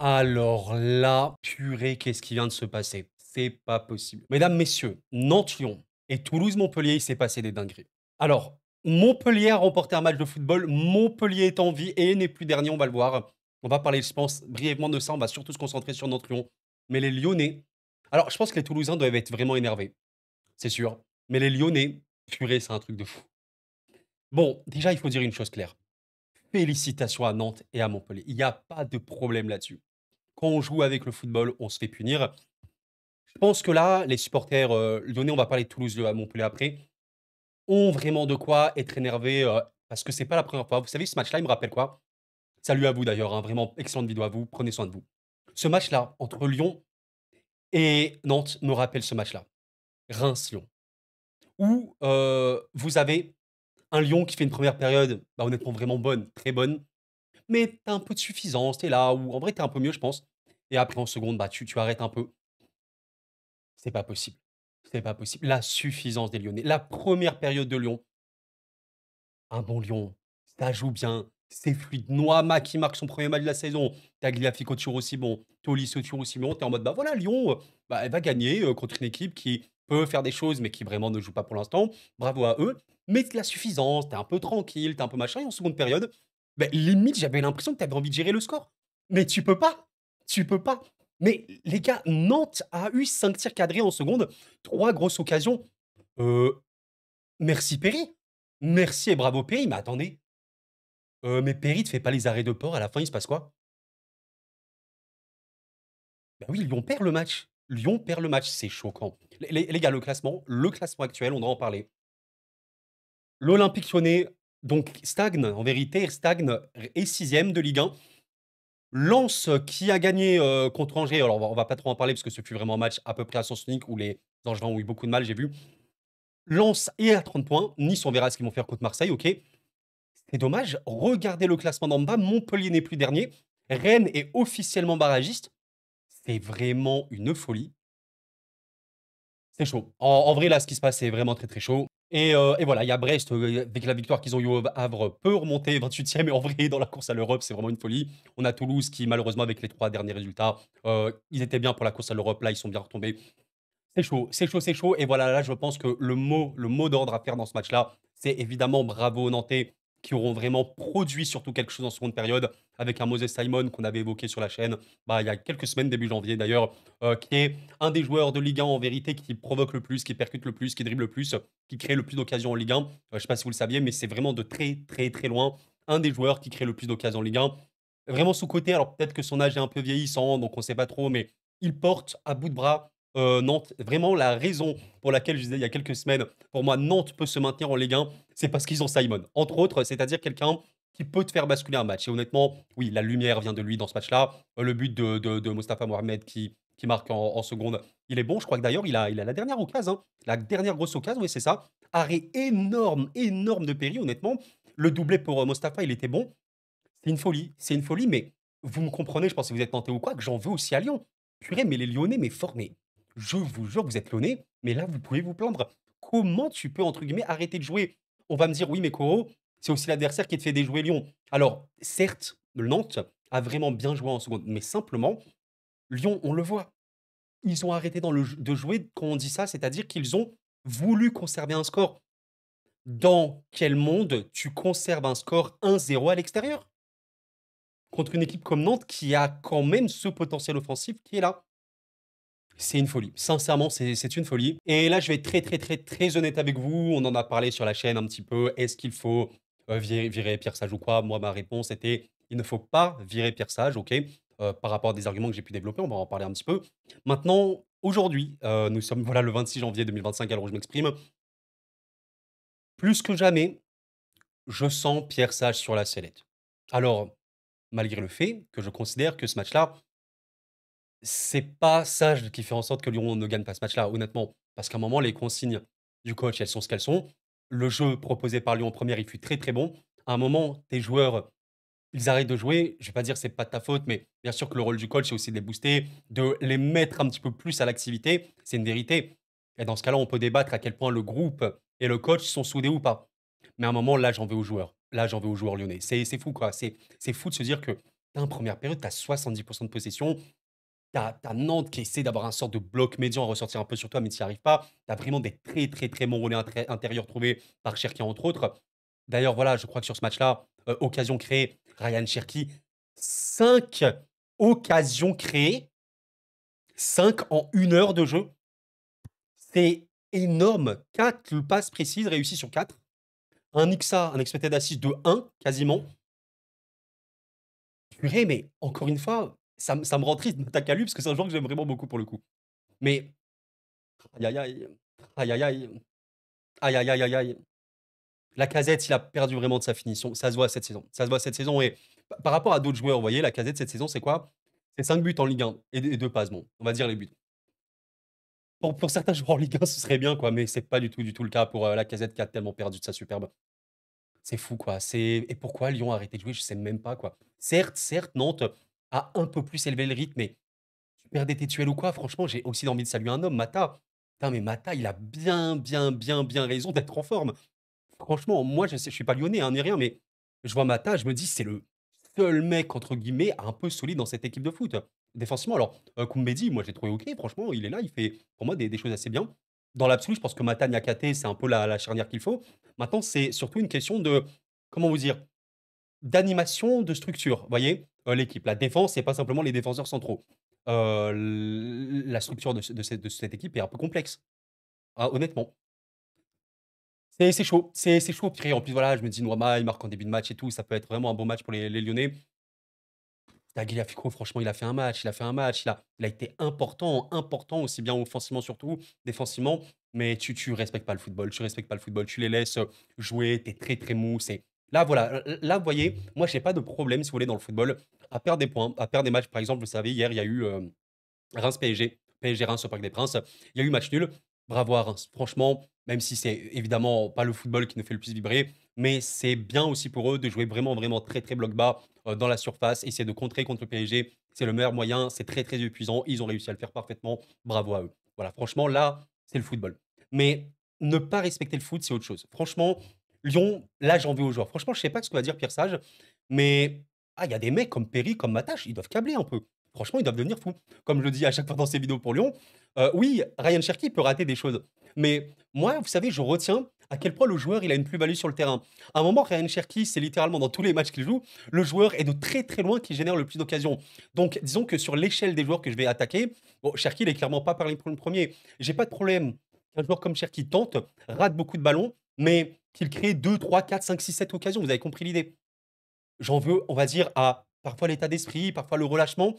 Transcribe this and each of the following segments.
Alors là, purée, qu'est-ce qui vient de se passer? C'est pas possible. Mesdames, messieurs, Nantes-Lyon et Toulouse-Montpellier, il s'est passé des dingueries. Alors, Montpellier a remporté un match de football, Montpellier est en vie et n'est plus dernier, on va le voir. On va parler, je pense, brièvement de ça, on va surtout se concentrer sur Nantes-Lyon. Mais les Lyonnais, alors je pense que les Toulousains doivent être vraiment énervés, c'est sûr. Mais les Lyonnais, purée, c'est un truc de fou. Bon, déjà, il faut dire une chose claire. Félicitations à Nantes et à Montpellier. Il n'y a pas de problème là-dessus. Quand on joue avec le football, on se fait punir. Je pense que là, les supporters, lyonnais, on va parler de Toulouse, à Montpellier après, ont vraiment de quoi être énervés, parce que c'est pas la première fois. Vous savez, ce match-là, il me rappelle quoi? Salut à vous d'ailleurs, hein, vraiment excellente vidéo à vous, prenez soin de vous. Ce match-là, entre Lyon et Nantes, me rappelle ce match-là. Reims-Lyon, où, vous avez un Lyon qui fait une première période, bah, honnêtement vraiment bonne, très bonne, mais tu as un peu de suffisance, tu es là, ou en vrai tu es un peu mieux, je pense. Et après en seconde, bah, tu arrêtes un peu. C'est pas possible. C'est pas possible. La suffisance des Lyonnais. La première période de Lyon, un bon Lyon, ça joue bien, c'est fluide. Noama qui marque son premier match de la saison, Tagliafico toujours aussi bon, Tolisso toujours aussi bon. Tu es en mode, bah voilà, Lyon, bah, elle va gagner contre une équipe qui peut faire des choses, mais qui vraiment ne joue pas pour l'instant. Bravo à eux. Mais de la suffisance, tu es un peu tranquille, tu es un peu machin. Et en seconde période, bah, limite, j'avais l'impression que tu avais envie de gérer le score. Mais tu peux pas. Tu peux pas. Mais les gars, Nantes a eu 5 tirs cadrés en seconde, 3 grosses occasions. Heu, merci Perry. Merci et bravo Perry, mais attendez, mais Perry te fait pas les arrêts de port, à la fin, il se passe quoi? Bah oui, Lyon perd le match. Lyon perd le match, c'est choquant. Les gars, le classement actuel, on doit en parler. L'Olympique Lyonnais, donc stagne, en vérité, stagne, est 6e de Ligue 1. Lens, qui a gagné, contre Angers, alors on va pas trop en parler parce que ce fut vraiment un match à peu près à sens unique où les Angevins ont eu beaucoup de mal, j'ai vu. Lens est à 30 points. Nice, on verra ce qu'ils vont faire contre Marseille, OK. C'est dommage. Regardez le classement d'en bas. Montpellier n'est plus dernier. Rennes est officiellement barragiste. C'est vraiment une folie. C'est chaud. En vrai, là, ce qui se passe, c'est vraiment très, très chaud. Et voilà, il y a Brest, avec la victoire qu'ils ont eu au Havre, peut remonter 28e. Mais en vrai, dans la course à l'Europe, c'est vraiment une folie. On a Toulouse qui, malheureusement, avec les 3 derniers résultats, ils étaient bien pour la course à l'Europe. Là, ils sont bien retombés. C'est chaud, c'est chaud, c'est chaud. Et voilà, là, je pense que le mot d'ordre à faire dans ce match-là, c'est évidemment bravo aux Nantais qui auront vraiment produit surtout quelque chose en seconde période avec un Moses Simon qu'on avait évoqué sur la chaîne, bah, il y a quelques semaines, début janvier d'ailleurs, qui est un des joueurs de Ligue 1 en vérité qui provoque le plus, qui percute le plus, qui dribble le plus, qui crée le plus d'occasions en Ligue 1. Je ne sais pas si vous le saviez, mais c'est vraiment de très, très, très loin un des joueurs qui crée le plus d'occasions en Ligue 1. Vraiment sous-coté, alors peut-être que son âge est un peu vieillissant, donc on ne sait pas trop, mais il porte à bout de bras Nantes. Vraiment, la raison pour laquelle je disais il y a quelques semaines, pour moi, Nantes peut se maintenir en Ligue 1, c'est parce qu'ils ont Simon. Entre autres, c'est-à-dire quelqu'un qui peut te faire basculer un match. Et honnêtement, oui, la lumière vient de lui dans ce match-là. Le but de Mostafa Mohamed qui marque en seconde, il est bon. Je crois que d'ailleurs, il a la dernière occasion, hein. La dernière grosse occasion, oui, c'est ça. Arrêt énorme, énorme de Perry, honnêtement. Le doublé pour Mostafa, il était bon. C'est une folie, mais vous me comprenez, je pense que vous êtes tenté ou quoi, que j'en veux aussi à Lyon. Purée, mais les Lyonnais, mais formés. Je vous jure, vous êtes Lyonnais, mais là, vous pouvez vous plaindre. Comment tu peux, entre guillemets, arrêter de jouer? On va me dire, oui, mais Koro, c'est aussi l'adversaire qui te fait déjouer Lyon. Alors, certes, le Nantes a vraiment bien joué en seconde, mais simplement, Lyon, on le voit. Ils ont arrêté de jouer quand on dit ça, c'est-à-dire qu'ils ont voulu conserver un score. Dans quel monde tu conserves un score 1-0 à l'extérieur? Contre une équipe comme Nantes qui a quand même ce potentiel offensif qui est là. C'est une folie. Sincèrement, c'est une folie. Et là, je vais être très, très, très, très honnête avec vous. On en a parlé sur la chaîne un petit peu. Est-ce qu'il faut virer Pierre Sage ou quoi? Moi, ma réponse était il ne faut pas virer Pierre Sage, ok? Par rapport à des arguments que j'ai pu développer, on va en parler un petit peu. Maintenant, aujourd'hui, nous sommes voilà, le 26 janvier 2025, alors je m'exprime. Plus que jamais, je sens Pierre Sage sur la sellette. Alors, malgré le fait que je considère que ce match-là, c'est pas Sage qui fait en sorte que Lyon ne gagne pas ce match-là, honnêtement. Parce qu'à un moment, les consignes du coach, elles sont ce qu'elles sont. Le jeu proposé par Lyon en première, il fut très, très bon. À un moment, tes joueurs, ils arrêtent de jouer. Je vais pas dire que c'est pas de ta faute, mais bien sûr que le rôle du coach, c'est aussi de les booster, de les mettre un petit peu plus à l'activité. C'est une vérité. Et dans ce cas-là, on peut débattre à quel point le groupe et le coach sont soudés ou pas. Mais à un moment, là, j'en veux aux joueurs. Là, j'en veux aux joueurs lyonnais. C'est fou, quoi. C'est fou de se dire que tu Putain, première période, tu as 70% de possession. Tu as Nantes qui essaie d'avoir un sorte de bloc médian à ressortir un peu sur toi, mais tu n'y arrives pas. Tu as vraiment des très, très, très bons relais intérieurs trouvés par Cherki, entre autres. D'ailleurs, voilà, je crois que sur ce match-là, occasion créée, Ryan Cherki, 5 occasions créées, 5 en 1 heure de jeu. C'est énorme. 4 passes précises réussies sur 4. Un XA, un expected assist de 1 quasiment. Purée, mais encore une fois, ça me rend triste de m'attaquer à lui parce que c'est un joueur que j'aime vraiment beaucoup pour le coup. Mais aïe aïe aïe, aïe aïe aïe, aïe aïe aïe aïe aïe. Lacazette, il a perdu vraiment de sa finition. Ça se voit cette saison. Ça se voit cette saison et par rapport à d'autres joueurs, vous voyez, Lacazette cette saison, c'est quoi? C'est 5 buts en Ligue 1 et 2 passes. Bon, on va dire les buts. Pour certains joueurs en Ligue 1, ce serait bien, quoi, mais c'est pas du tout le cas pour Lacazette qui a tellement perdu de sa superbe. C'est fou, quoi. Et pourquoi Lyon a arrêté de jouer, je sais même pas, quoi. Certes, Nantes a un peu plus élevé le rythme, mais tu perdais tes tuels ou quoi? Franchement, j'ai aussi envie de saluer un homme, Mata. Putain, mais Mata, il a bien, bien, bien, bien raison d'être en forme. Franchement, moi, je sais, je suis pas lyonnais, hein, ni rien, mais je vois Mata, je me dis, c'est le seul mec, entre guillemets, un peu solide dans cette équipe de foot. Défensivement, alors, Koumbedi, moi, j'ai trouvé OK, franchement, il est là, il fait, pour moi, des choses assez bien. Dans l'absolu, je pense que Mata Niakate, c'est un peu la charnière qu'il faut. Maintenant, c'est surtout une question de, comment vous dire, d'animation, de structure. Vous voyez, l'équipe, la défense, c'est pas simplement les défenseurs centraux. La structure de cette équipe est un peu complexe, ah, honnêtement. C'est chaud, c'est chaud. Puis en plus, voilà, je me dis, Noama, il marque en début de match et tout, ça peut être vraiment un bon match pour les Lyonnais. Tagliafico, franchement, il a fait un match, il a fait un match, il a été important, important, aussi bien offensivement surtout, défensivement. Mais tu respectes pas le football, tu respectes pas le football, tu les laisses jouer, tu es très très mou. Là, voilà, là, vous voyez, moi, j'ai pas de problème, si vous voulez, dans le football, à perdre des points, à perdre des matchs. Par exemple, vous savez, hier, il y a eu Reims-PSG, PSG-Reims au Parc des Princes. Il y a eu match nul. Bravo à Reims. Franchement, même si c'est évidemment pas le football qui nous fait le plus vibrer, mais c'est bien aussi pour eux de jouer vraiment, vraiment très, très bloc bas dans la surface, essayer de contrer contre le PSG. C'est le meilleur moyen, c'est très, très épuisant. Ils ont réussi à le faire parfaitement. Bravo à eux. Voilà, franchement, là, c'est le football. Mais ne pas respecter le foot, c'est autre chose. Franchement, Lyon, là, j'en veux aux joueurs. Franchement, je sais pas ce que va dire Pierre Sage, mais il y a des mecs comme Perry, comme Matache, ils doivent câbler un peu. Franchement, ils doivent devenir fous. Comme je le dis à chaque fois dans ces vidéos pour Lyon, oui, Ryan Cherki peut rater des choses. Mais moi, vous savez, je retiens à quel point le joueur, il a une plus-value sur le terrain. À un moment, Ryan Cherki, c'est littéralement dans tous les matchs qu'il joue, le joueur est de très très loin qui génère le plus d'occasions. Donc, disons que sur l'échelle des joueurs que je vais attaquer, bon, Cherki, il est clairement pas parlé pour le premier. J'ai pas de problème qu'un joueur comme Cherki tente, rate beaucoup de ballons, mais qu'il crée 2, 3, 4, 5, 6, 7 occasions. Vous avez compris l'idée. J'en veux, on va dire, à parfois l'état d'esprit, parfois le relâchement.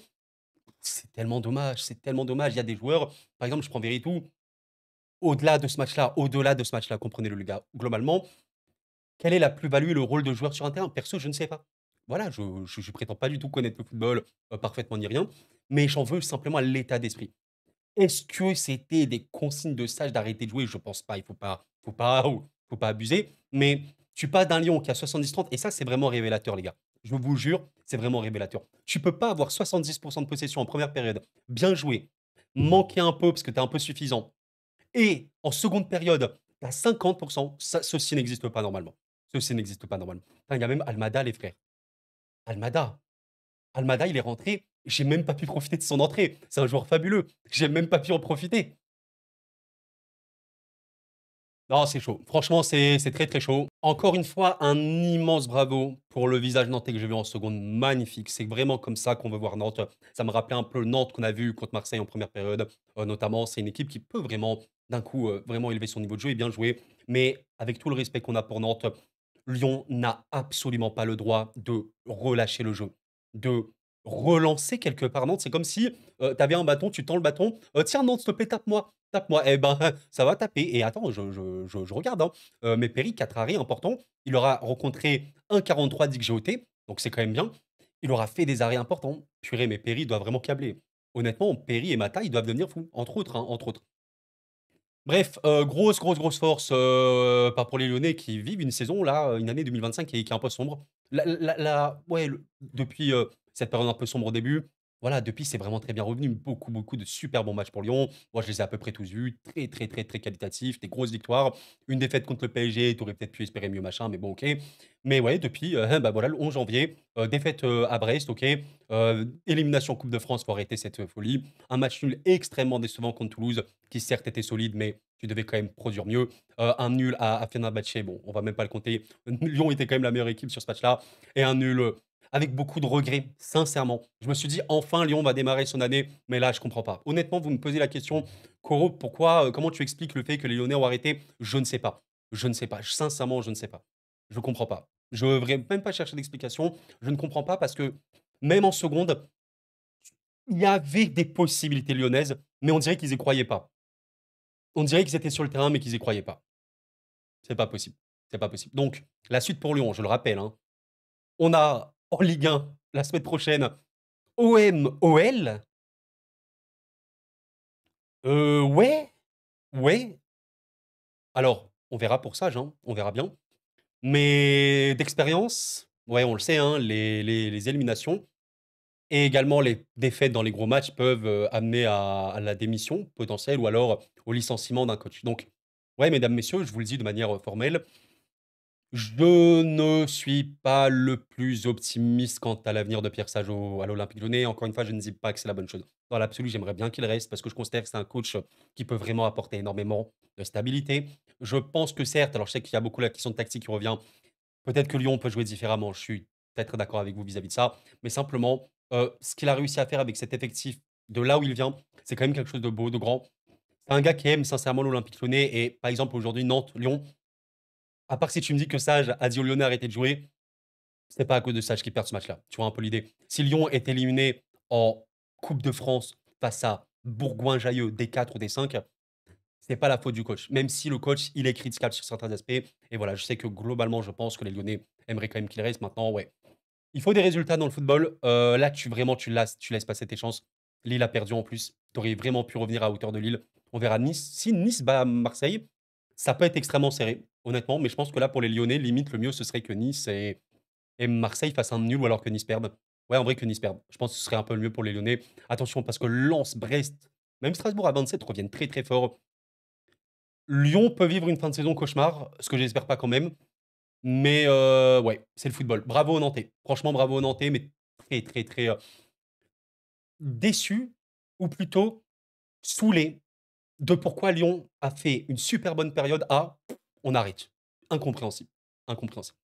C'est tellement dommage, c'est tellement dommage. Il y a des joueurs, par exemple, je prends Veretout, au-delà de ce match-là, comprenez-le, les gars. Globalement, quelle est la plus-value et le rôle de joueur sur un terrain? Perso, je ne sais pas. Voilà, je prétends pas du tout connaître le football parfaitement ni rien, mais j'en veux simplement à l'état d'esprit. Est-ce que c'était des consignes de stage d'arrêter de jouer? Je pense pas. Il faut pas abuser. Mais tu passes d'un Lyon qui a 70-30, et ça, c'est vraiment révélateur, les gars. Je vous jure, c'est vraiment révélateur. Tu peux pas avoir 70% de possession en première période, bien joué, manquer un peu parce que tu es un peu suffisant, et en seconde période, tu as 50%. Ceci n'existe pas normalement. Ceci n'existe pas normalement. Putain, il y a même Almada, les frères. Almada. Almada, il est rentré. J'ai même pas pu profiter de son entrée. C'est un joueur fabuleux. J'ai même pas pu en profiter. Non, c'est chaud. Franchement, c'est très, très chaud. Encore une fois, un immense bravo pour le visage nantais que j'ai vu en seconde. Magnifique. C'est vraiment comme ça qu'on veut voir Nantes. Ça me rappelait un peu le Nantes qu'on a vu contre Marseille en première période. Notamment, c'est une équipe qui peut vraiment, d'un coup, vraiment élever son niveau de jeu et bien jouer. Mais avec tout le respect qu'on a pour Nantes, Lyon n'a absolument pas le droit de relâcher le jeu, de relancer quelque part Nantes. C'est comme si tu avais un bâton, tu tends le bâton. Tiens, Nantes, s'il te plaît, tape-moi. Tape-moi. Eh ben, ça va taper. Et attends, je regarde, hein. Mais Perry, 4 arrêts importants. Il aura rencontré 1,43 d'XGOT, donc c'est quand même bien. Il aura fait des arrêts importants. Purée, mais Perry doit vraiment câbler. Honnêtement, Perry et Mata, ils doivent devenir fous, entre autres, hein, entre autres. Bref, grosse, grosse, grosse force, pas pour les Lyonnais qui vivent une saison là, une année 2025 qui est un peu sombre. Ouais, depuis, cette période un peu sombre au début, Voilà, depuis, c'est vraiment très bien revenu. Beaucoup, beaucoup de super bons matchs pour Lyon. Moi, je les ai à peu près tous vus. Très, très, très, très qualitatifs. Des grosses victoires. Une défaite contre le PSG, tu aurais peut-être pu espérer mieux, machin, mais bon, OK. Mais ouais, depuis, bah voilà, le 11 janvier, défaite à Brest, OK. Élimination en Coupe de France, faut arrêter cette folie. Un match nul extrêmement décevant contre Toulouse, qui certes était solide, mais tu devais quand même produire mieux. Un nul à Fenerbahçe, bon, on va même pas le compter. Lyon était quand même la meilleure équipe sur ce match-là. Et un nul avec beaucoup de regrets, sincèrement. Je me suis dit, enfin, Lyon va démarrer son année, mais là, je comprends pas. Honnêtement, vous me posez la question, Koro, pourquoi, comment tu expliques le fait que les Lyonnais ont arrêté? Je ne sais pas. Je ne sais pas. Sincèrement, je ne sais pas. Je comprends pas. Je ne devrais même pas chercher d'explication. Je ne comprends pas parce que, même en seconde, il y avait des possibilités lyonnaises, mais on dirait qu'ils y croyaient pas. On dirait qu'ils étaient sur le terrain, mais qu'ils y croyaient pas. C'est pas possible. C'est pas possible. Donc, la suite pour Lyon, je le rappelle, hein, on a en Ligue 1 la semaine prochaine OM-OL. Ouais, ouais. Alors, on verra pour Sage, hein, on verra bien. Mais d'expérience, ouais, on le sait, hein, les éliminations et également les défaites dans les gros matchs peuvent amener à la démission potentielle ou alors au licenciement d'un coach. Donc, ouais, mesdames, messieurs, je vous le dis de manière formelle, je ne suis pas le plus optimiste quant à l'avenir de Pierre Sage à l'Olympique Lyonnais. Encore une fois, je ne dis pas que c'est la bonne chose. Dans l'absolu, j'aimerais bien qu'il reste parce que je considère que c'est un coach qui peut vraiment apporter énormément de stabilité. Je pense que certes, alors je sais qu'il y a beaucoup la question de tactique qui revient. Peut-être que Lyon peut jouer différemment. Je suis peut-être d'accord avec vous vis-à-vis de ça. Mais simplement, ce qu'il a réussi à faire avec cet effectif de là où il vient, c'est quand même quelque chose de beau, de grand. C'est un gars qui aime sincèrement l'Olympique Lyonnais. Et par exemple, aujourd'hui, Nantes, Lyon, à part si tu me dis que Sage a dit aux Lyonnais arrêtez de jouer, c'est pas à cause de Sage qu'ils perdent ce match-là. Tu vois un peu l'idée. Si Lyon est éliminé en Coupe de France face à Bourgoin-Jallieu, D4 ou D5, c'est pas la faute du coach. Même si le coach, il est critiquable sur certains aspects. Et voilà, je sais que globalement, je pense que les Lyonnais aimeraient quand même qu'il reste. Maintenant, ouais. Il faut des résultats dans le football. Là, tu laisses passer tes chances. Lille a perdu en plus. Tu aurais vraiment pu revenir à hauteur de Lille. On verra Nice. Si Nice bat Marseille, ça peut être extrêmement serré, honnêtement. Mais je pense que là, pour les Lyonnais, limite, le mieux, ce serait que Nice et Marseille fassent un nul ou alors que Nice perde. Ouais, en vrai, que Nice perde. Je pense que ce serait un peu le mieux pour les Lyonnais. Attention, parce que Lens, Brest, même Strasbourg à 27 reviennent très très fort. Lyon peut vivre une fin de saison cauchemar, ce que j'espère pas quand même. Mais ouais, c'est le football. Bravo aux Nantais. Franchement, bravo aux Nantais, mais très, très, très déçu, ou plutôt saoulé de pourquoi Lyon a fait une super bonne période à on arrête. Incompréhensible. Incompréhensible.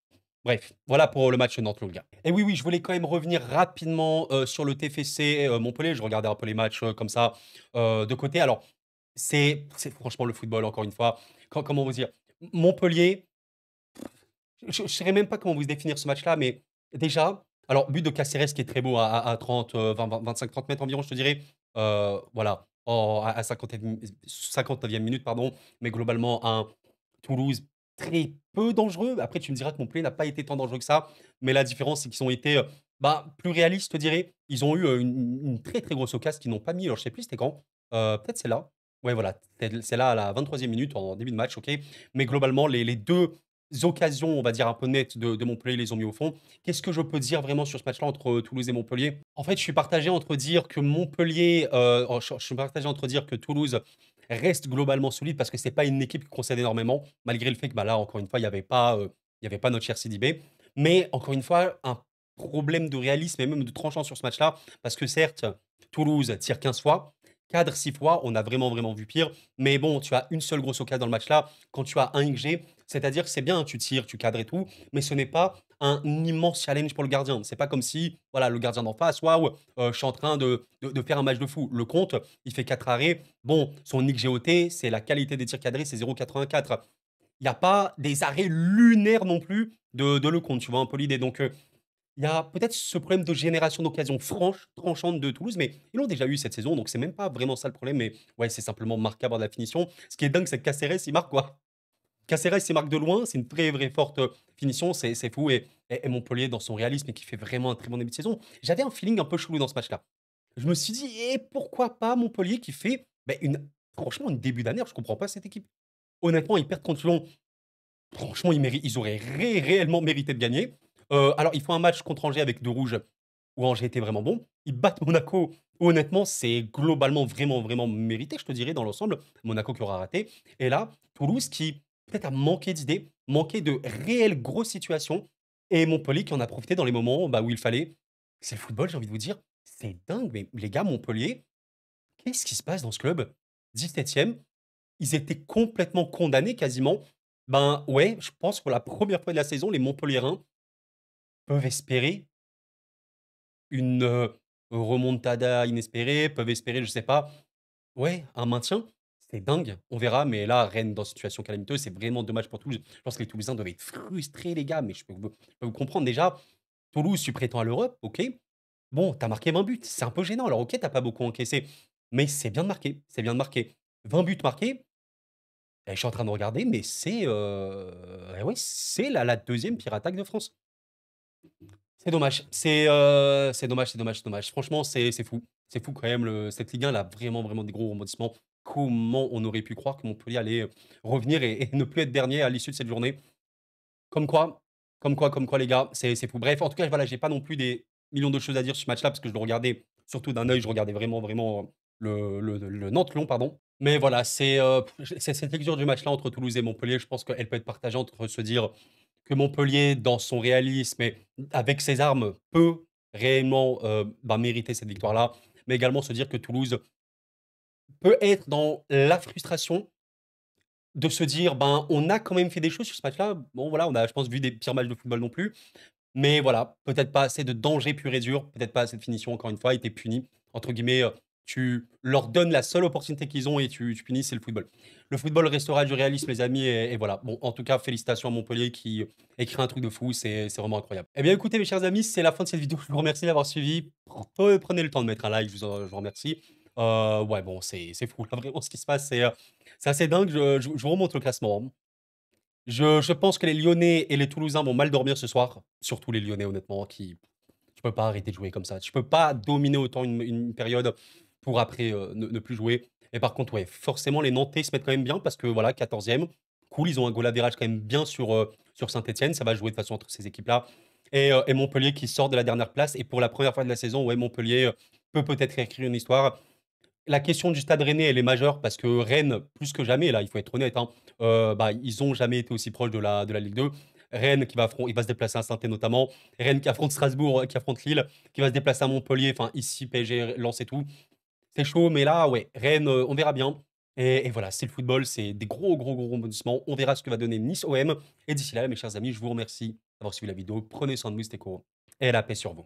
Bref, voilà pour le match Nantes-Longlet. Et oui, oui, je voulais quand même revenir rapidement sur le TFC Montpellier. Je regardais un peu les matchs comme ça de côté. Alors, c'est franchement le football, encore une fois. Comment vous dire? Montpellier, je ne saurais même pas comment vous définir ce match-là, mais déjà, alors, but de Caceres qui est très beau à 30, 25-30 mètres environ, je te dirais. Voilà, à 59e minute, pardon. Mais globalement, un Toulouse très peu dangereux. Après, tu me diras que Montpellier n'a pas été tant dangereux que ça. Mais la différence, c'est qu'ils ont été bah, plus réalistes, je te dirais. Ils ont eu une très très grosse occasion qu'ils n'ont pas mis. Alors, je sais plus, c'était quand. Peut-être c'est là. Ouais, voilà. C'est là à la 23e minute, en début de match, ok. Mais globalement, les deux occasions, on va dire, un peu nettes de Montpellier, ils les ont mis au fond. Qu'est-ce que je peux dire vraiment sur ce match-là entre Toulouse et Montpellier? En fait, je suis partagé entre dire que Montpellier, je suis partagé entre dire que Toulouse reste globalement solide parce que c'est pas une équipe qui concède énormément, malgré le fait que bah, là, encore une fois, il y avait pas notre cher Sidibé. Mais encore une fois, un problème de réalisme et même de tranchant sur ce match-là, parce que certes, Toulouse tire 15 fois, cadre 6 fois, on a vraiment, vraiment vu pire. Mais bon, tu as une seule grosse occasion dans le match-là. Quand tu as un XG, c'est-à-dire que c'est bien, tu tires, tu cadres et tout, mais ce n'est pas un immense challenge pour le gardien. C'est pas comme si, voilà, le gardien d'en face, waouh, je suis en train de faire un match de fou. Le compte, il fait 4 arrêts. Bon, son XGOT, c'est la qualité des tirs cadrés, c'est 0,84. Il n'y a pas des arrêts lunaires non plus de Lecomte, tu vois un peu l'idée. Donc, il y a peut-être ce problème de génération d'occasions franches, tranchantes de Toulouse, mais ils l'ont déjà eu cette saison, donc c'est même pas vraiment ça le problème. Mais ouais, c'est simplement marquable à la finition. Ce qui est dingue, c'est que Caceres, il marque quoi? Caceres, il marque de loin, c'est une très, vraie forte finition, c'est fou. Et Montpellier, dans son réalisme, et qui fait vraiment un très bon début de saison. J'avais un feeling un peu chelou dans ce match-là. Je me suis dit, et pourquoi pas Montpellier qui fait franchement, une début d'année, je comprends pas cette équipe. Honnêtement, ils perdent contre Lyon. Franchement, ils auraient réellement mérité de gagner. Alors, il faut un match contre Angers avec deux rouges où Angers était vraiment bon. ils battent Monaco. Honnêtement, c'est globalement vraiment, vraiment mérité, je te dirais, dans l'ensemble. Monaco qui aura raté. Et là, Toulouse qui peut-être a manqué d'idées, manqué de réelles grosses situations. Et Montpellier qui en a profité dans les moments bah, où il fallait. C'est le football, j'ai envie de vous dire. C'est dingue, mais les gars, Montpellier, qu'est-ce qui se passe dans ce club? 17e, ils étaient complètement condamnés quasiment. Ben ouais, je pense que pour la première fois de la saison, les Montpelliérains peuvent espérer une, remontada inespérée, peuvent espérer, je sais pas, ouais, un maintien. C'est dingue, on verra, mais là, Rennes dans situation calamiteuse, c'est vraiment dommage pour Toulouse. Je pense que les Toulousains doivent être frustrés, les gars, mais je peux vous comprendre. Déjà, Toulouse, tu prétends à l'Europe, OK. Bon, tu as marqué 20 buts, c'est un peu gênant. Alors OK, tu pas beaucoup encaissé, mais c'est bien de marquer, c'est bien de marquer. 20 buts marqués, et je suis en train de regarder, mais c'est, eh ouais, c'est la 2e pire attaque de France. C'est dommage. C'est dommage, c'est dommage, c'est dommage. Franchement, c'est fou. C'est fou quand même, cette Ligue 1, elle a vraiment, vraiment des gros rebondissements. Comment on aurait pu croire que Montpellier allait, revenir et ne plus être dernier à l'issue de cette journée? Comme quoi comme quoi les gars, c'est fou. Bref, en tout cas, voilà, j'ai pas non plus des millions de choses à dire sur ce match-là parce que je le regardais surtout d'un œil, je regardais vraiment, vraiment, le Nantes-Lyon, pardon. Mais voilà, c'est cette lecture du match-là entre Toulouse et Montpellier, je pense qu'elle peut être partagée entre se dire que Montpellier, dans son réalisme et avec ses armes, peut réellement, bah, mériter cette victoire-là, mais également se dire que Toulouse peut être dans la frustration de se dire: «Ben, on a quand même fait des choses sur ce match-là». Bon voilà, on a, je pense, vu des pires matchs de football non plus, mais voilà, peut-être pas assez de danger pur et dur, peut-être pas assez de finition encore une fois et tu puni. Entre guillemets, tu leur donnes la seule opportunité qu'ils ont et tu punis, c'est le football. Le football restera du réalisme les amis et voilà. Bon, en tout cas, félicitations à Montpellier qui écrit un truc de fou, c'est vraiment incroyable. Eh bien écoutez mes chers amis, c'est la fin de cette vidéo. Je vous remercie d'avoir suivi. Prenez le temps de mettre un like, je vous remercie. Ouais bon, c'est fou là vraiment ce qui se passe, c'est assez dingue. Je vous remonte le classement, hein. Je pense que les Lyonnais et les Toulousains vont mal dormir ce soir, surtout les Lyonnais honnêtement qui tu peux pas arrêter de jouer comme ça. Tu peux pas dominer autant une période pour après, ne plus jouer et par contre, ouais, forcément les Nantais se mettent quand même bien parce que voilà 14e, cool, ils ont un goal average quand même bien sur Saint-Étienne. Ça va jouer de toute façon entre ces équipes-là et Montpellier qui sort de la dernière place et pour la première fois de la saison, ouais, Montpellier, peut peut-être écrire une histoire. La question du Stade Rennais, elle est majeure parce que Rennes, plus que jamais, là, il faut être honnête, hein, bah, ils ont jamais été aussi proches de la Ligue 2. Rennes il va se déplacer à Saint-Étienne notamment. Rennes qui affronte Strasbourg, qui affronte Lille, qui va se déplacer à Montpellier. Enfin, ici, PSG, Lens et tout. C'est chaud, mais là, ouais, Rennes, on verra bien. Et voilà, c'est le football, c'est des gros, gros, gros rebondissements. On verra ce que va donner Nice-OM. Et d'ici là, mes chers amis, je vous remercie d'avoir suivi la vidéo. Prenez soin de vous, c'était cool. Et la paix sur vous.